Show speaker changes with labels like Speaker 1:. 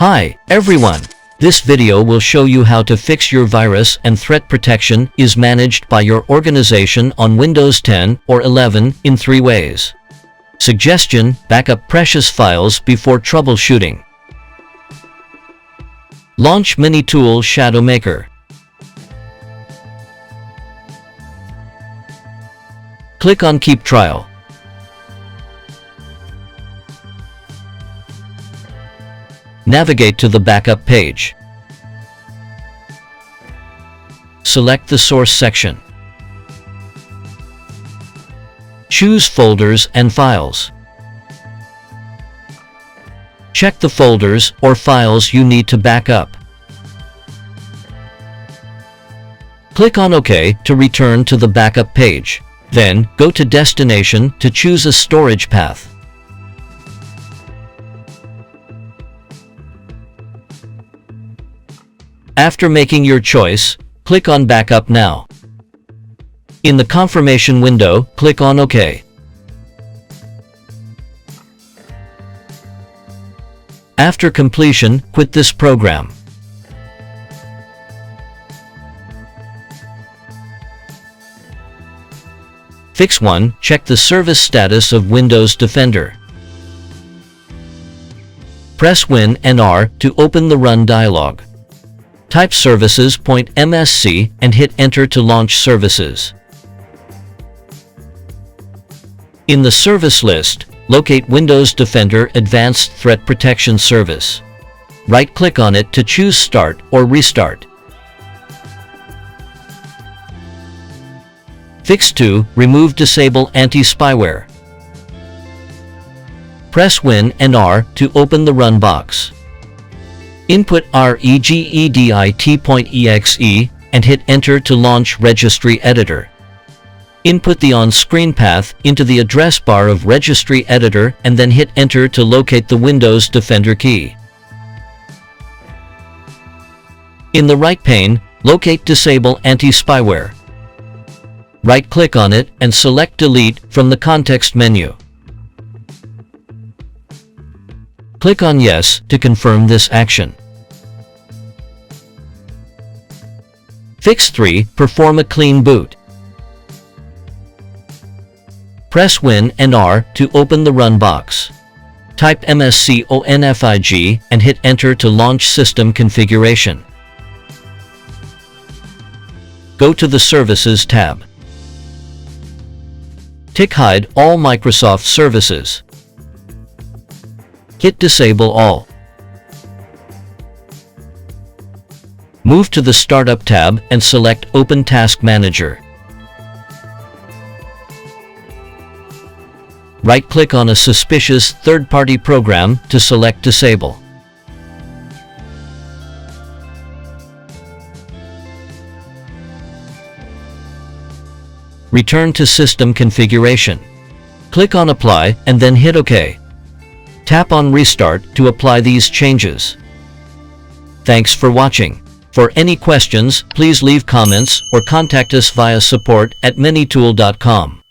Speaker 1: Hi, everyone! This video will show you how to fix your virus and threat protection is managed by your organization on Windows 10 or 11 in 3 ways. Suggestion: backup precious files before troubleshooting. Launch Mini-Tool Shadow Maker. Click on Keep Trial. Navigate to the backup page. Select the source section. Choose Folders and Files. Check the folders or files you need to back up. Click on OK to return to the backup page. Then, go to Destination to choose a storage path. After making your choice, click on Backup Now. In the confirmation window, click on OK. After completion, quit this program. Fix 1. Check the service status of Windows Defender. Press Win and R to open the Run dialog. Type services.msc and hit Enter to launch services. In the service list, locate Windows Defender Advanced Threat Protection Service. Right-click on it to choose Start or Restart. Fix 2. Remove DisableAntiSpyware. Press Win and R to open the Run box. Input regedit.exe and hit Enter to launch Registry Editor. Input the on-screen path into the address bar of Registry Editor and then hit Enter to locate the Windows Defender key. In the right pane, locate DisableAntiSpyware. Right-click on it and select Delete from the context menu. Click on Yes to confirm this action. Fix 3. Perform a clean boot. Press Win and R to open the Run box. Type msconfig and hit Enter to launch system configuration. Go to the Services tab. Tick Hide all Microsoft services. Hit Disable All. Move to the Startup tab and select Open Task Manager. Right-click on a suspicious third-party program to select Disable. Return to System Configuration. Click on Apply and then hit OK. Tap on Restart to apply these changes. Thanks for watching. For any questions, please leave comments or contact us via support@minitool.com.